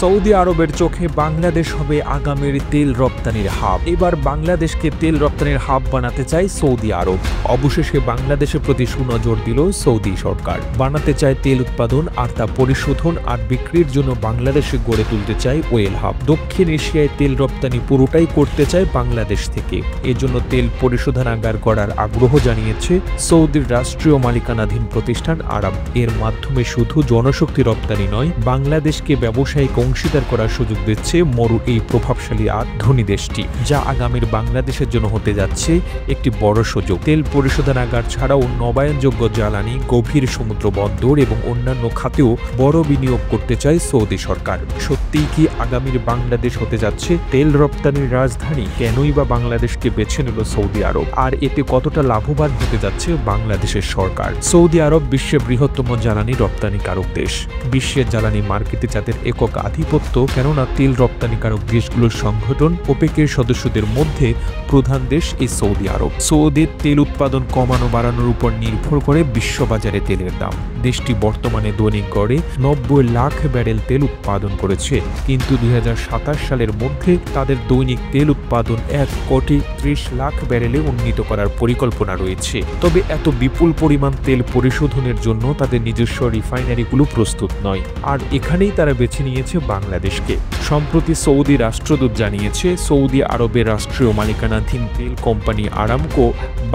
Saudi আরবের চোখে বাংলাদেশ হবে আগামীর তেল রপ্তানির হাব। এবার বাংলাদেশকে তেল রপ্তানির হাব বানাতে চায় সৌদি আরব। অবশেষে বাংলাদেশের প্রতি সুনজর দিল সৌদি সরকার। বানাতে চায় তেল উৎপাদন আর তা পরিশোধন আর বিক্রির জন্য বাংলাদেশে গড়ে তুলতে চায় ওয়েল হাব। দক্ষিণ এশিয়ায় তেল রপ্তানি পুরোটাই করতে চায় বাংলাদেশ থেকে। এজন্য তেল পরিশোধনাগার গড়ার আগ্রহ জানিয়েছে সৌদির রাষ্ট্রীয় মালিকানাধীন প্রতিষ্ঠান আরাম। এর মাধ্যমে শুধু জনশক্তি রপ্তানি নয়, বাংলাদেশকে ব্যবসায়িক অংশীদার করার সুযোগ দিচ্ছে মরু এই প্রভাবশালী আর ধনী দেশটি, যা আগামীর বাংলাদেশের জন্য হতে যাচ্ছে একটি বড় সুযোগ। তেল পরিশোধনাগার ছাড়াও নবায়নযোগ্য জ্বালানি, গভীর সমুদ্র বন্দর এবং অন্যান্য খাতেও বড় বিনিয়োগ করতে চায় সৌদি সরকার। সত্যিই কি আগামীর বাংলাদেশ হতে যাচ্ছে তেল রপ্তানির রাজধানী? কেনই বা বাংলাদেশকে বেছে নিল সৌদি আরব, আর এতে কতটা লাভবান হতে যাচ্ছে বাংলাদেশের সরকার? সৌদি আরব বিশ্বের বৃহত্তম জ্বালানি রপ্তানিকারক দেশ। বিশ্বের জ্বালানি মার্কেটে যাদের একক আধিপত্য, কেননা তেল রপ্তানিকারক দেশগুলোর সংগঠন ওপেকের সদস্যদের মধ্যে প্রধান দেশ এই সৌদি আরব। সৌদির তেল উৎপাদন কমানো বাড়ানোর উপর নির্ভর করে বিশ্ববাজারে তেলের দাম। দেশটি বর্তমানে দৈনিক গড়ে 90 লাখ ব্যারেল তেল উৎপাদন করেছে, কিন্তু 2027 সালের মধ্যে তাদের দৈনিক তেল উৎপাদন 1,30,00,000 ব্যারেলে উন্নীত করার পরিকল্পনা রয়েছে। তবে এত বিপুল পরিমাণ তেল পরিশোধনের জন্য তাদের নিজস্ব রিফাইনারিগুলো প্রস্তুত নয়, আর এখানেই তারা বেছে নিয়েছে বাংলাদেশকে। সম্প্রতি সৌদি রাষ্ট্রদূত জানিয়েছে সৌদি আরবের রাষ্ট্রীয় মালিকানাধীন তেল কোম্পানি আরামকো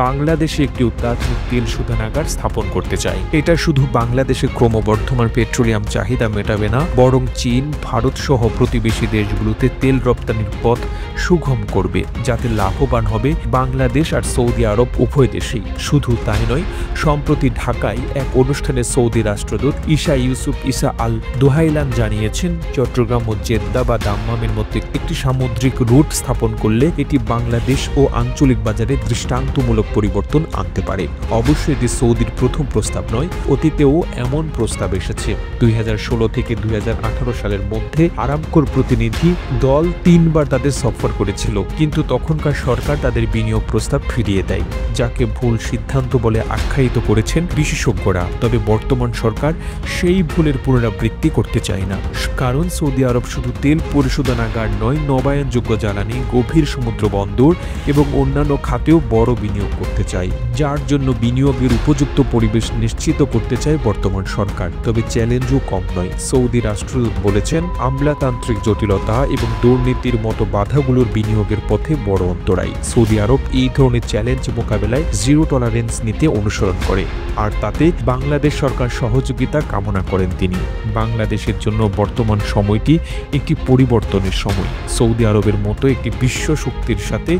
বাংলাদেশে একটি অত্যাধুনিক তেল শোধনাগার স্থাপন করতে চায়। এটা শুধু বাংলাদেশে ক্রমবর্ধমান পেট্রোলিয়াম চাহিদা মেটাবে না, বরং চীন, ভারত সহ প্রতিবেশী দেশগুলোতে তেল রপ্তানির পথ সুগম করবে, যাতে লাভবান হবে বাংলাদেশ আর সৌদি আরব উভয় দেশেই। শুধু তাই নয়, সম্প্রতি ঢাকায় এক অনুষ্ঠানে সৌদি রাষ্ট্রদূত ঈসা ইউসুফ ঈসা আল দুহাইলান জানিয়েছেন চট্টগ্রাম ও জেদ্দা বা দাম্মামের মধ্যে একটি সামুদ্রিক রুট স্থাপন করলে এটি বাংলাদেশ ও আঞ্চলিক বাজারে দৃষ্টান্তমূলক পরিবর্তন আনতে পারে। অবশ্যই এটি সৌদির প্রথম প্রস্তাব নয়, অতীতেও এমন প্রস্তাব এসেছে। 2016 থেকে 2018 সালের মধ্যে আরামকোর প্রতিনিধি দল 3 বার তাদের সফর করেছিল, কিন্তু তখনকার সরকার তাদের বিনিয়োগ প্রস্তাব ফিরিয়ে দেয়, যাকে ভুল সিদ্ধান্ত বলে আখ্যায়িত করেছেন বিশেষজ্ঞরা। তবে বর্তমান সরকার সেই ভুলের পুনরাবৃত্তি করতে চায় না, কারণ সৌদি আরব শুধু তেল পরিশোধনাগার নয়, নবায়নযোগ্য জ্বালানি, গভীর সমুদ্র বন্দর এবং অন্যান্য খাতেও বড় বিনিয়োগ করতে চায়, যার জন্য বিনিয়োগের উপযুক্ত পরিবেশ নিশ্চিত করতে চায় বর্তমান সরকার। তবে চ্যালেঞ্জও কম নয়। সৌদি রাষ্ট্রদূত বলেছেন, আমলাতান্ত্রিক জটিলতা এবং দুর্নীতির মতো বাধাগুলোর বিনিয়োগের পথে বড় অন্তরায়। সৌদি আরব এই ধরনের চ্যালেঞ্জ মোকাবেলায় জিরো টলারেন্স নীতি অনুসরণ করে, আর তাতে বাংলাদেশ সরকার সহযোগিতা কামনা করেন তিনি। বাংলাদেশের জন্য বর্তমান সময়টি একটি পরিবর্তনের সময়। সৌদি আরবের মতো একটি বিশ্ব শক্তির সাথে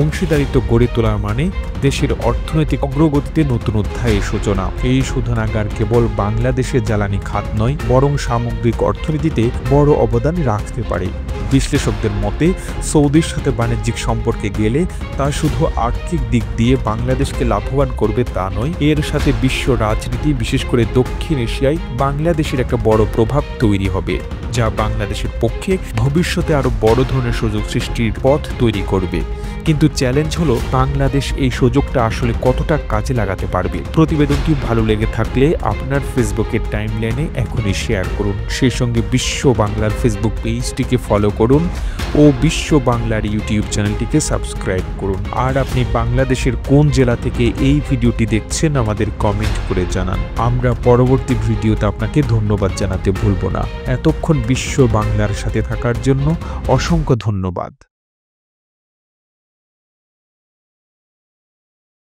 অংশীদারিত্ব গড়ে তোলা মানে দেশের অর্থনৈতিক অগ্রগতিতে নতুন অধ্যায়ের সূচনা। এই শোধনাগার কেবল বাংলাদেশের জ্বালানি খাত নয়, বরং সামগ্রিক অর্থনীতিতে বড় অবদান রাখতে পারে। বিশ্লেষকদের মতে সৌদির সাথে বাণিজ্যিক সম্পর্কে গেলে তা শুধু আর্থিক দিক দিয়ে বাংলাদেশকে লাভবান করবে তা নয়, এর সাথে বিশ্ব রাজনীতি, বিশেষ করে দক্ষিণ এশিয়ায় বাংলাদেশের একটা বড় প্রভাব তৈরি হবে, যা বাংলাদেশের পক্ষে ভবিষ্যতে আরো বড় ধরনের সুযোগ সৃষ্টির পথ তৈরি করবে। কিন্তু চ্যালেঞ্জ হলো বাংলাদেশ এই সুযোগটা আসলে কতটা কাজে লাগাতে পারবে। প্রতিবেদনটি ভালো লেগে থাকলে আপনার ফেসবুকের টাইমলাইনে এখনই শেয়ার করুন। সেই সঙ্গে বিশ্ব বাংলার ফেসবুক পেজটিকে ফলো করুন ও বিশ্ব বাংলার ইউটিউব চ্যানেলটিকে সাবস্ক্রাইব করুন। আর আপনি বাংলাদেশের কোন জেলা থেকে এই ভিডিওটি দেখছেন আমাদের কমেন্ট করে জানান। আমরা পরবর্তী ভিডিওতে আপনাকে ধন্যবাদ জানাতে ভুলব না। এতক্ষণ বিশ্ব বাংলার সাথে থাকার জন্য অসংখ্য ধন্যবাদ।